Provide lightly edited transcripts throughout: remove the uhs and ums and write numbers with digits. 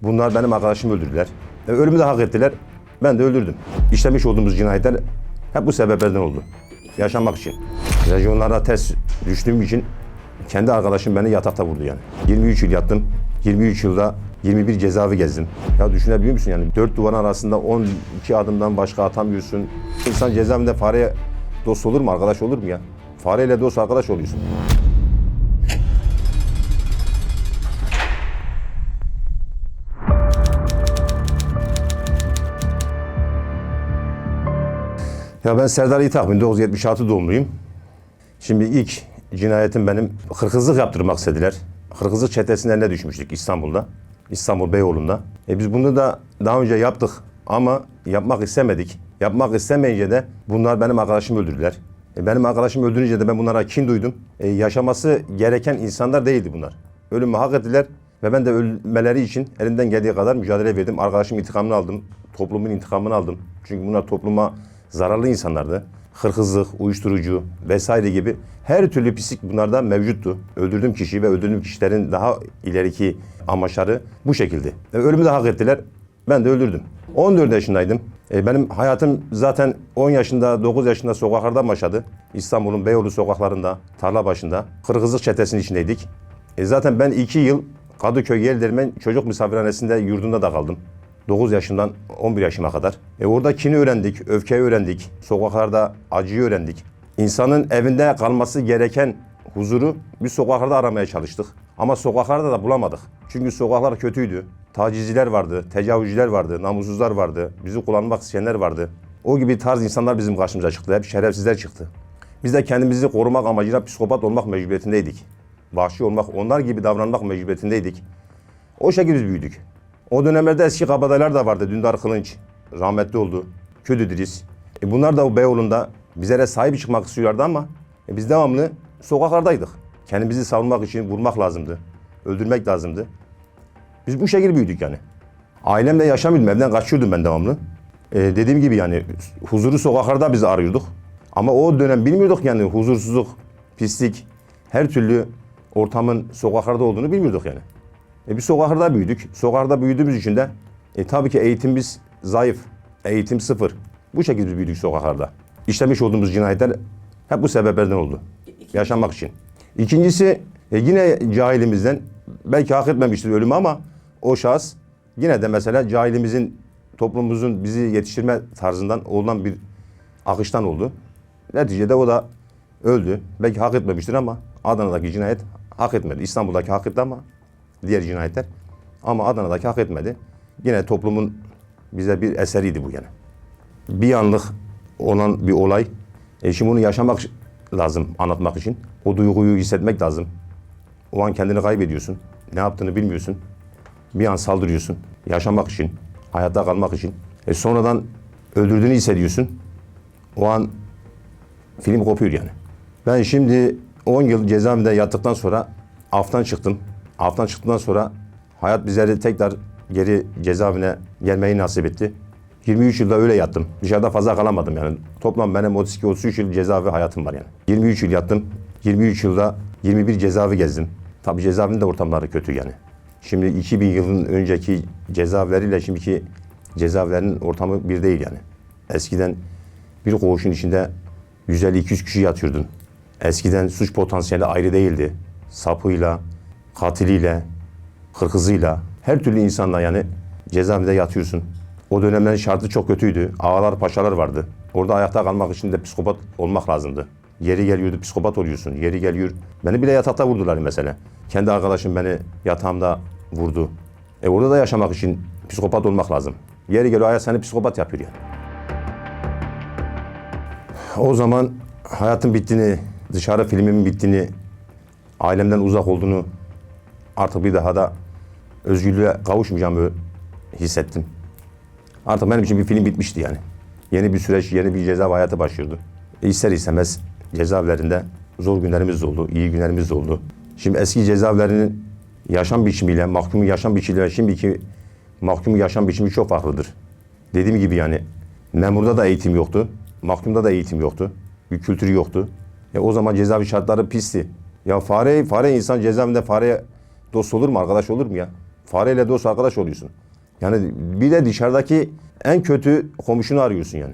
Bunlar benim arkadaşımı öldürdüler. Ölümü de hak ettiler. Ben de öldürdüm. İşlemiş olduğumuz cinayetler hep bu sebeplerden oldu. Yaşamak için. Rejyonlara ters düştüğüm için kendi arkadaşım beni yatakta vurdu yani. 23 yıl yattım. 23 yılda 21 cezaevi gezdim. Ya düşünebiliyor musun yani? 4 duvarın arasında 12 adımdan başka atamıyorsun. İnsan cezaevinde fareye dost olur mu, arkadaş olur mu ya? Fareyle dost arkadaş oluyorsun. Ya ben Serdar İthak, 1976 doğumluyum. Şimdi ilk cinayetim benim, hırkızlık yaptırmak istediler. Hırkızlık çetesinin eline düşmüştük İstanbul'da. İstanbul Beyoğlu'nda. Biz bunu da daha önce yaptık ama yapmak istemedik. Yapmak istemeyince de bunlar benim arkadaşımı öldürdüler. Benim arkadaşımı öldürünce de ben bunlara kin duydum. Yaşaması gereken insanlar değildi bunlar. Ölümü hak ettiler ve ben de ölmeleri için elimden geldiği kadar mücadele verdim. Arkadaşımın intikamını aldım. Toplumun intikamını aldım. Çünkü bunlar topluma zararlı insanlardı. Hırkızlık, uyuşturucu vesaire gibi her türlü pislik bunlarda mevcuttu. Öldürdüğüm kişi ve öldürdüğüm kişilerin daha ileriki amaçları bu şekilde. Ölümü de hak ettiler. Ben de öldürdüm. 14 yaşındaydım. Benim hayatım zaten 10 yaşında, 9 yaşında sokaklarda başladı. İstanbul'un Beyoğlu sokaklarında, tarla başında. Hırkızlık çetesinin içindeydik. Zaten ben 2 yıl Kadıköy Yeldermen Çocuk Misafirhanesi'nde yurdunda da kaldım. 9 yaşından 11 yaşıma kadar. Orada kini öğrendik, öfkeyi öğrendik, sokaklarda acıyı öğrendik. İnsanın evinde kalması gereken huzuru biz sokaklarda aramaya çalıştık. Ama sokaklarda da bulamadık. Çünkü sokaklar kötüydü. Tacizciler vardı, tecavüzcüler vardı, namussuzlar vardı, bizi kullanmak isteyenler vardı. O gibi tarz insanlar bizim karşımıza çıktı, hep şerefsizler çıktı. Biz de kendimizi korumak amacıyla psikopat olmak mecburiyetindeydik. Vahşi olmak, onlar gibi davranmak mecburiyetindeydik. O şekilde biz büyüdük. O dönemlerde eski kabadayılar da vardı. Dündar Kılınç rahmetli oldu. Küt İdris. Bunlar da o Beyoğlu'nda bizlere sahip çıkmak istiyorlardı ama biz devamlı sokaklardaydık. Kendimizi savunmak için vurmak lazımdı. Öldürmek lazımdı. Biz bu şekilde büyüdük yani. Ailemle yaşamıyordum. Evden kaçıyordum ben devamlı. Dediğim gibi yani huzuru sokaklarda biz arıyorduk. Ama o dönem bilmiyorduk yani huzursuzluk, pislik, her türlü ortamın sokaklarda olduğunu bilmiyorduk yani. Biz sokaklarda büyüdük. Sokaklarda büyüdüğümüz için de tabii ki eğitimimiz zayıf. Eğitim sıfır. Bu şekilde biz büyüdük sokaklarda. İşlemiş olduğumuz cinayetler hep bu sebeplerden oldu. Yaşamak için. İkincisi yine cahilimizden belki hak etmemiştir ölümü ama o şahıs yine de mesela cahilimizin, toplumumuzun bizi yetiştirme tarzından olan bir akıştan oldu. Neticede o da öldü. Belki hak etmemiştir ama Adana'daki cinayet hak etmedi. İstanbul'daki hak etti ama diğer cinayetler. Ama Adana'daki hak etmedi. Yine toplumun bize bir eseriydi bu yani. Bir anlık olan bir olay. Şimdi bunu yaşamak lazım anlatmak için. O duyguyu hissetmek lazım. O an kendini kaybediyorsun. Ne yaptığını bilmiyorsun. Bir an saldırıyorsun. Yaşamak için, hayatta kalmak için. Sonradan öldürdüğünü hissediyorsun. O an film kopuyor yani. Ben şimdi 10 yıl cezaevinde yattıktan sonra aftan çıktım. Aftan çıktıktan sonra hayat bizleri tekrar geri cezaevine gelmeyi nasip etti. 23 yılda öyle yattım. Dışarıda fazla kalamadım yani. Toplam benim 32-33 yıl cezaevi hayatım var yani. 23 yıl yattım. 23 yılda 21 cezaevi gezdim. Tabii cezaevinin de ortamları kötü yani. Şimdi 2000 yılın önceki cezaevleriyle şimdiki cezaevlerinin ortamı bir değil yani. Eskiden bir koğuşun içinde 150-200 kişi yatıyordun. Eskiden suç potansiyeli ayrı değildi. Sapıyla, katiliyle, hırkızıyla, her türlü insanla yani cezaevinde yatıyorsun. O dönemlerin şartı çok kötüydü. Ağalar, paşalar vardı. Orada ayakta kalmak için de psikopat olmak lazımdı. Yeri geliyordu psikopat oluyorsun. Yeri geliyor. Beni bile yatakta vurdular mesela. Kendi arkadaşım beni yatağımda vurdu. Orada da yaşamak için psikopat olmak lazım. Yeri geliyor hayat seni psikopat yapıyor yani. O zaman hayatın bittiğini, dışarı filmimin bittiğini, ailemden uzak olduğunu, artık bir daha da özgürlüğe kavuşmayacağımı hissettim. Artık benim için bir film bitmişti yani. Yeni bir süreç, yeni bir cezaevi hayatı başlıyordu. İster istemez cezaevlerinde zor günlerimiz de oldu, iyi günlerimiz de oldu. Şimdi eski cezaevlerinin yaşam biçimiyle, mahkumun yaşam biçimiyle şimdiki mahkumun yaşam biçimi çok farklıdır. Dediğim gibi yani memurda da eğitim yoktu, mahkumda da eğitim yoktu, bir kültürü yoktu. O zaman cezaevi şartları pisti. Ya fare insan cezaevinde fareye dost olur mu, arkadaş olur mu ya? Fareyle dost arkadaş oluyorsun. Yani bir de dışarıdaki en kötü komşunu arıyorsun yani.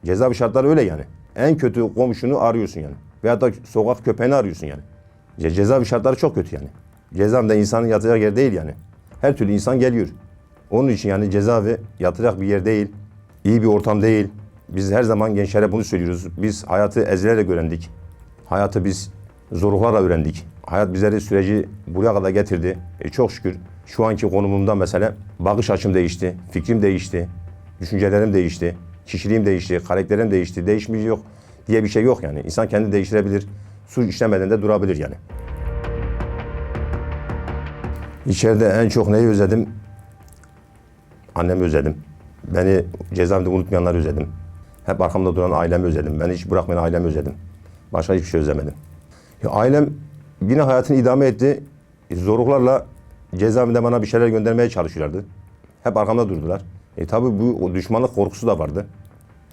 Cezaevi şartları öyle yani. En kötü komşunu arıyorsun yani. Veyahut da sokak köpeğini arıyorsun yani. Cezaevi şartları çok kötü yani. Cezaevinde insanın yatacak yer değil yani. Her türlü insan geliyor. Onun için yani cezaevi yatacak bir yer değil. İyi bir ortam değil. Biz her zaman gençlere bunu söylüyoruz. Biz hayatı ezilerek öğrendik. Hayatı biz zorluklarla öğrendik. Hayat bizleri süreci buraya kadar getirdi. Çok şükür şu anki konumumda mesela bakış açım değişti, fikrim değişti, düşüncelerim değişti, kişiliğim değişti, karakterim değişti. Değişmiş yok diye bir şey yok yani. İnsan kendini değiştirebilir, suç işlemeden de durabilir yani. İçeride en çok neyi özledim? Annemi özledim. Beni cezaevinde unutmayanları özledim. Hep arkamda duran ailemi özledim. Beni hiç bırakmayan ailemi özledim. Başka hiçbir şey özlemedim. Ya ailem yine hayatını idame etti. Zorluklarla cezaevinde bana bir şeyler göndermeye çalışıyorlardı. Hep arkamda durdular. Tabii bu düşmanlık korkusu da vardı.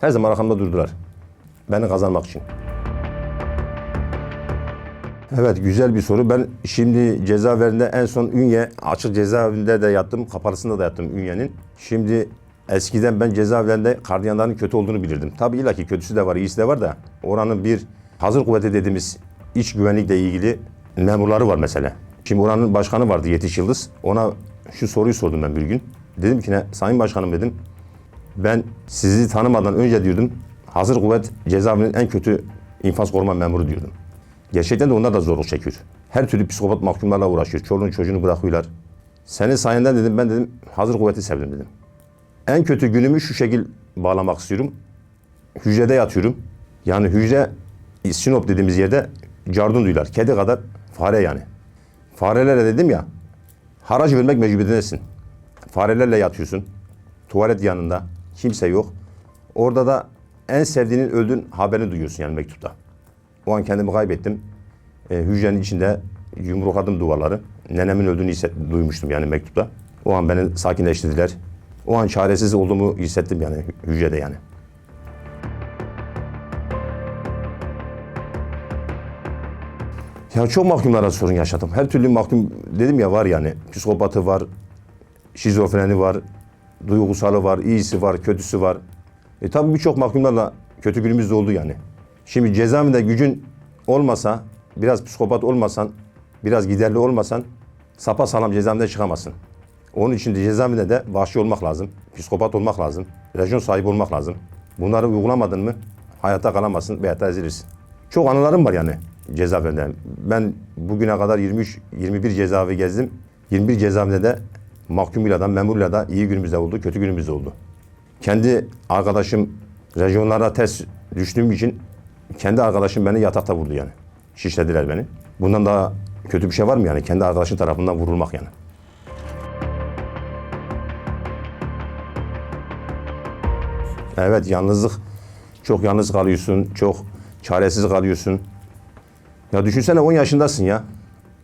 Her zaman arkamda durdular. Beni kazanmak için. Evet, güzel bir soru. Ben şimdi cezaevlerinde en son Ünye, açık cezaevinde de yattım, kapalısında da yattım Ünye'nin. Şimdi eskiden ben cezaevlerinde gardiyanların kötü olduğunu bilirdim. Tabii illaki kötüsü de var, iyisi de var da oranın bir hazır kuvveti dediğimiz iç güvenlikle ilgili memurları var mesela. Şimdi oranın başkanı vardı Yetiş Yıldız. Ona şu soruyu sordum ben bir gün. Dedim ki ne, Sayın Başkanım dedim. Ben sizi tanımadan önce diyordum hazır kuvvet cezaevinin en kötü infaz koruma memuru diyordum. Gerçekten de onlar da zorluk çekiyor. Her türlü psikopat mahkumlarla uğraşıyor. Çoluğunu çocuğunu bırakıyorlar. Senin sayenden dedim ben dedim hazır kuvveti sevdim dedim. En kötü günümü şu şekil bağlamak istiyorum. Hücrede yatıyorum. Yani hücre Sinop dediğimiz yerde cardun duyular. Kedi kadar fare yani. Farelere dedim ya haraç vermek mecburiyetindesin. Farelerle yatıyorsun. Tuvalet yanında. Kimse yok. Orada da en sevdiğinin öldüğün haberini duyuyorsun yani mektupta. O an kendimi kaybettim. Hücrenin içinde yumrukladım duvarları. Nenemin öldüğünü duymuştum yani mektupta. O an beni sakinleştirdiler. O an çaresiz olduğumu hissettim yani hücrede yani. Ya çok mahkumlara sorun yaşadım. Her türlü mahkum dedim ya var yani. Psikopatı var, şizofreni var, duygusalı var, iyisi var, kötüsü var. Tabii birçok mahkumlarla kötü günümüz de oldu yani. Şimdi cezaevinde gücün olmasa, biraz psikopat olmasan, biraz giderli olmasan sapasağlam cezaevinden çıkamazsın. Onun için de cezaevinde de vahşi olmak lazım, psikopat olmak lazım, rejyon sahibi olmak lazım. Bunları uygulamadın mı hayatta kalamazsın, hayatta ezilirsin. Çok anılarım var yani cezaevinde. Ben bugüne kadar 21 cezaevi gezdim. 21 cezaevinde de mahkumuyla da memuruyla da iyi günümüzde oldu, kötü günümüzde oldu. Kendi arkadaşım rezyonlara ters düştüğüm için kendi arkadaşım beni yatakta vurdu yani. Şişlediler beni. Bundan daha kötü bir şey var mı yani? Kendi arkadaşın tarafından vurulmak yani. Evet, yalnızlık. Çok yalnız kalıyorsun. Çok çaresiz kalıyorsun. Ya düşünsene 10 yaşındasın ya.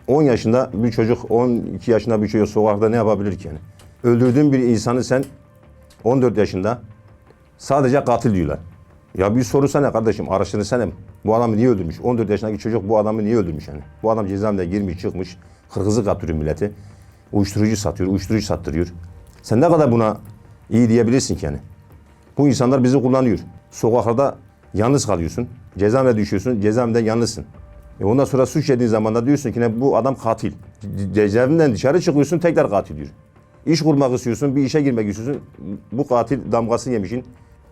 10 yaşında bir çocuk, 12 yaşında bir çocuk sokakta ne yapabilir ki yani? Öldürdüğün bir insanı sen 14 yaşında sadece katil diyorlar. Ya bir sorsana kardeşim, araştırsana. Bu adamı niye öldürmüş? 14 yaşındaki çocuk bu adamı niye öldürmüş yani? Bu adam cezaevinde girmiş çıkmış, hırsızlık yaptırıyor milleti. Uyuşturucu satıyor, uyuşturucu sattırıyor. Sen ne kadar buna iyi diyebilirsin ki yani? Bu insanlar bizi kullanıyor. Sokaklarda yalnız kalıyorsun. Cezaevine düşüyorsun, cezaevinde yalnızsın. Ondan sonra suç yediğin zaman da diyorsun ki ne, bu adam katil. Cezaevinden dışarı çıkıyorsun, tekrar katil diyor. İş kurmak istiyorsun, bir işe girmek istiyorsun. Bu katil damgasını yemişin,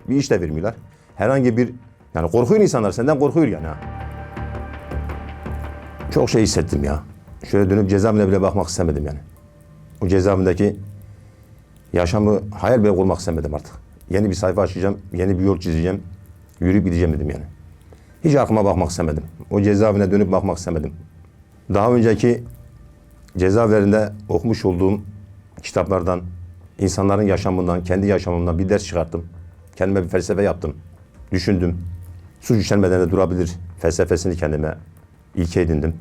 bir iş de vermiyorlar. Herhangi bir, yani korkuyor insanlar, senden korkuyor yani ha. Çok şey hissettim ya. Şöyle dönüp cezaevine bile bakmak istemedim yani. O cezaevindeki yaşamı hayal bile kurmak istemedim artık. Yeni bir sayfa açacağım, yeni bir yol çizeceğim, yürüyüp gideceğim dedim yani. Hiç arkama bakmak istemedim. O cezaevine dönüp bakmak istemedim. Daha önceki cezaevlerinde okumuş olduğum kitaplardan, insanların yaşamından, kendi yaşamımdan bir ders çıkarttım. Kendime bir felsefe yaptım. Düşündüm. Suç işlenmeden de durabilir felsefesini kendime ilke edindim.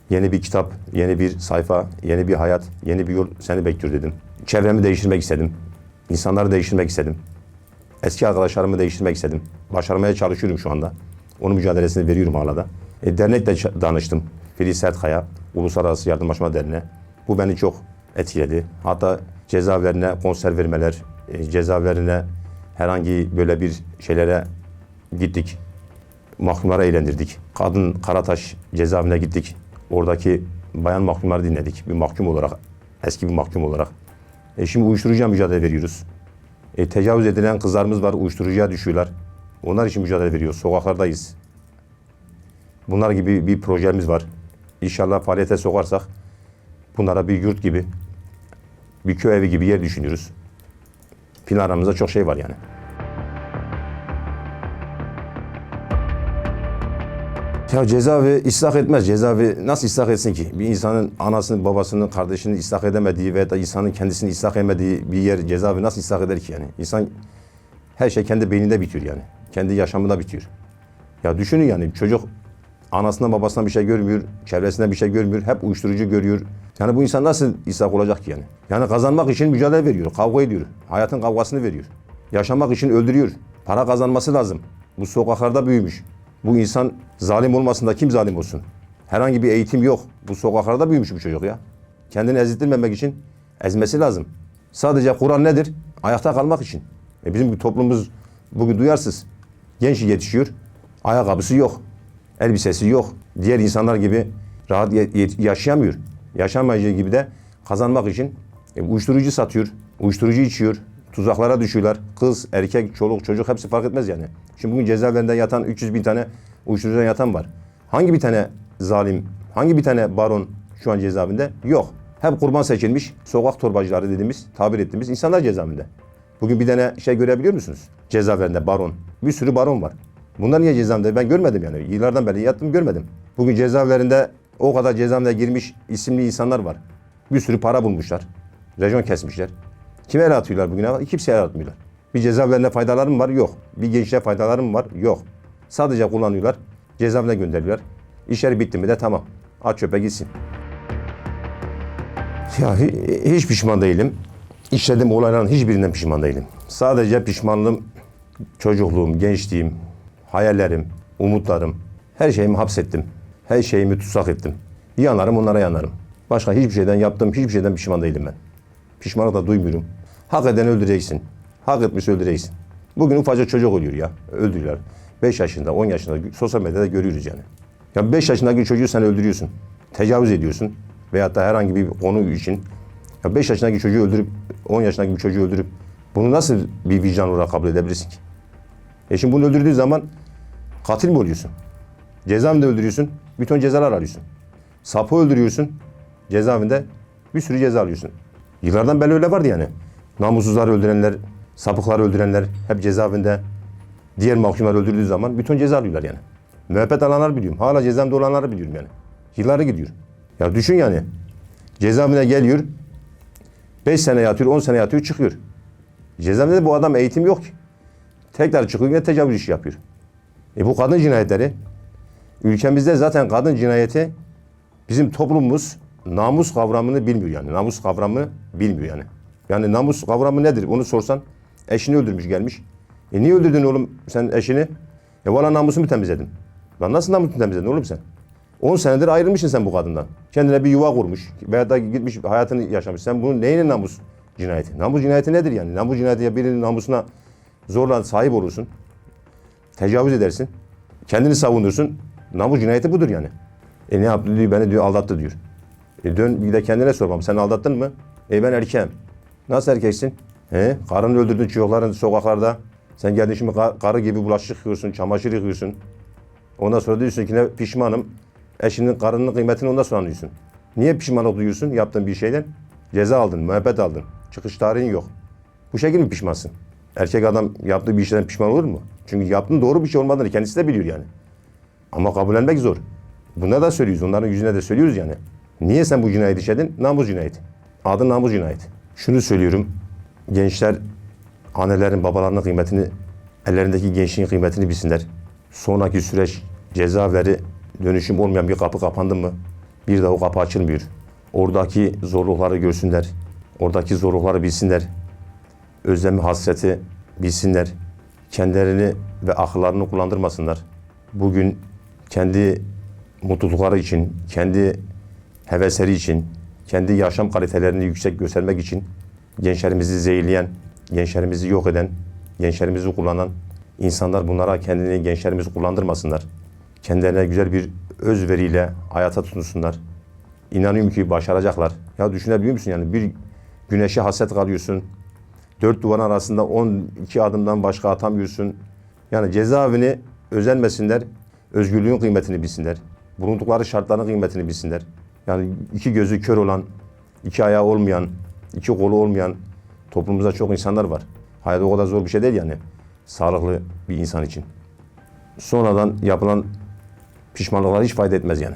Yeni bir kitap, yeni bir sayfa, yeni bir hayat, yeni bir yol seni bekliyor dedim. Çevremi değiştirmek istedim. İnsanları değiştirmek istedim. Eski arkadaşlarımı değiştirmek istedim. Başarmaya çalışıyorum şu anda. Onun mücadelesini veriyorum hala da. Dernekle danıştım. Filiz Sertkaya, Uluslararası Yardımlaşma Derneği. Bu beni çok etkiledi. Hatta cezaevlerine konser vermeler, cezaevlerine herhangi böyle bir şeylere gittik. Mahkumları eğlendirdik. Kadın Karataş cezaevine gittik. Oradaki bayan mahkumları dinledik. Bir mahkum olarak, eski bir mahkum olarak. Şimdi uyuşturucuya mücadele veriyoruz. Tecavüz edilen kızlarımız var, uyuşturucuya düşüyorlar. Onlar için mücadele veriyoruz. Sokaklardayız. Bunlar gibi bir projemiz var. İnşallah faaliyete sokarsak bunlara bir yurt gibi, bir köy evi gibi yer düşünüyoruz. Planlarımızda çok şey var yani. Ya cezaevi ıslah etmez. Cezaevi nasıl ıslah etsin ki? Bir insanın anasını, babasını, kardeşini ıslah edemediği veya da insanın kendisini ıslah edemediği bir yer cezaevi nasıl ıslah eder ki yani? İnsan her şey kendi beyninde bitiyor yani. Kendi yaşamında bitiyor. Ya düşünün yani çocuk anasından babasından bir şey görmüyor, çevresinden bir şey görmüyor, hep uyuşturucu görüyor. Yani bu insan nasıl ıslah olacak ki yani? Yani kazanmak için mücadele veriyor, kavga ediyor. Hayatın kavgasını veriyor. Yaşamak için öldürüyor. Para kazanması lazım. Bu sokaklarda büyümüş. Bu insan zalim olmasın kim zalim olsun? Herhangi bir eğitim yok. Bu sokaklarda büyümüş bu çocuk ya. Kendini ezdirmemek için ezmesi lazım. Sadece Kur'an nedir? Ayakta kalmak için. Bizim toplumumuz bugün duyarsız. Genç yetişiyor. Ayakkabısı yok. Elbisesi yok. Diğer insanlar gibi rahat yaşayamıyor. Yaşamayacağı gibi de kazanmak için uyuşturucu satıyor. Uyuşturucu içiyor. Tuzaklara düşüyorlar. Kız, erkek, çoluk, çocuk hepsi fark etmez yani. Şimdi bugün cezaevlerinde yatan 300 bin tane uyuşturucudan yatan var. Hangi bir tane zalim, hangi bir tane baron şu an cezaevinde? Yok. Hep kurban seçilmiş sokak torbacıları dediğimiz, tabir ettiğimiz insanlar cezaevinde. Bugün bir tane şey görebiliyor musunuz? Cezaevlerinde baron. Bir sürü baron var. Bunlar niye cezaevinde? Ben görmedim yani. Yıllardan beri yattım görmedim. Bugün cezaevlerinde o kadar cezaevine girmiş isimli insanlar var. Bir sürü para bulmuşlar. Rejyon kesmişler. Kime el atıyorlar bugüne? Kimseye el atmıyorlar. Bir cezaevlerine faydaları mı var? Yok. Bir gençliğe faydaları mı var? Yok. Sadece kullanıyorlar. Cezaevine gönderiyorlar. İşleri bitti mi de tamam. At çöpe gitsin. Ya hiç pişman değilim. İşlediğim olayların hiçbirinden pişman değilim. Sadece pişmanlığım çocukluğum, gençliğim, hayallerim, umutlarım. Her şeyimi hapsettim. Her şeyimi tutsak ettim. Yanarım onlara yanarım. Başka hiçbir şeyden yaptığım hiçbir şeyden pişman değilim ben. Pişmanlık da duymuyorum. Hak edeni öldüreceksin. Hak etmişse öldüreceksin. Bugün ufacık çocuk oluyor ya. Öldürüyorlar. 5 yaşında, 10 yaşında sosyal medyada görüyoruz yani. Ya 5 yaşındaki çocuğu sen öldürüyorsun. Tecavüz ediyorsun. Veyahut da herhangi bir konu için. Ya 5 yaşındaki çocuğu öldürüp, 10 yaşındaki bir çocuğu öldürüp bunu nasıl bir vicdan olarak kabul edebilirsin ki? Şimdi bunu öldürdüğü zaman katil mi oluyorsun? Cezaevinde öldürüyorsun. Bir ton cezalar alıyorsun. Sapı öldürüyorsun. Cezaevinde bir sürü ceza alıyorsun. Yıllardan beri öyle vardı yani. Namussuzları öldürenler, sapıkları öldürenler hep cezaevinde. Diğer mahkumları öldürdüğü zaman bir ton ceza alıyorlar yani. Müebbet alanlar biliyorum. Hala cezaevinde olanları biliyorum yani. Yılları gidiyor. Ya düşün yani. Cezaevine geliyor. 5 sene yatıyor, 10 sene yatıyor, çıkıyor. Cezaevinde de bu adam eğitim yok ki. Tekrar çıkıyor yine tecavüz işi yapıyor. Bu kadın cinayetleri. Ülkemizde zaten kadın cinayeti bizim toplumumuz namus kavramını bilmiyor yani. Namus kavramını bilmiyor yani. Yani namus kavramı nedir? Onu sorsan eşini öldürmüş gelmiş. Niye öldürdün oğlum sen eşini? Valla namusumu temizledim. Lan nasıl namusunu temizledin oğlum sen? 10 senedir ayrılmışsın sen bu kadından. Kendine bir yuva kurmuş veya da gitmiş hayatını yaşamış. Sen bunun neyine namus cinayeti? Namus cinayeti nedir yani? Namus cinayeti ya birinin namusuna zorla sahip olursun. Tecavüz edersin. Kendini savunursun. Namus cinayeti budur yani. Ne yaptı diyor, beni diyor aldattı diyor. Dön bir de kendine sormam. Sen aldattın mı? Ben erkeğim. Nasıl erkeksin? Karını öldürdün çocukların sokaklarda. Sen geldin şimdi karı gibi bulaşık yıkıyorsun, çamaşır yıkıyorsun. Ondan sonra diyorsun ki ne pişmanım. Eşinin, karının kıymetini ondan sonra anlıyorsun. Niye pişmanlık duyuyorsun yaptığın bir şeyden? Ceza aldın, müebbet aldın. Çıkış tarihin yok. Bu şekilde mi pişmansın? Erkek adam yaptığı bir şeyden pişman olur mu? Çünkü yaptığın doğru bir şey olmadığını kendisi de biliyor yani. Ama kabullenmek zor. Bunları da söylüyoruz. Onların yüzüne de söylüyoruz yani. Niye sen bu cinayeti işledin? Namus cinayeti. Adı namus cinayeti. Şunu söylüyorum. Gençler annelerin, babalarının kıymetini, ellerindeki gençliğin kıymetini bilsinler. Sonraki süreç cezaevleri dönüşüm olmayan bir kapı kapandı mı bir daha o kapı açılmıyor. Oradaki zorlukları görsünler. Oradaki zorlukları bilsinler. Özlemi, hasreti bilsinler. Kendilerini ve akıllarını kullandırmasınlar. Bugün kendi mutlulukları için, kendi hevesleri için, kendi yaşam kalitelerini yüksek göstermek için gençlerimizi zehirleyen, gençlerimizi yok eden, gençlerimizi kullanan insanlar bunlara kendini gençlerimizi kullandırmasınlar. Kendilerine güzel bir özveriyle hayata tutunsunlar. İnanıyorum ki başaracaklar. Ya düşünebiliyor musun yani bir güneşe hasret kalıyorsun. 4 duvarın arasında 12 adımdan başka atamıyorsun. Yani cezaevini özenmesinler, özgürlüğün kıymetini bilsinler. Bulundukları şartların kıymetini bilsinler. Yani 2 gözü kör olan, 2 ayağı olmayan, 2 kolu olmayan toplumumuzda çok insanlar var. Hayat o kadar zor bir şey değil yani. Sağlıklı bir insan için. Sonradan yapılan pişmanlıklar hiç fayda etmez yani.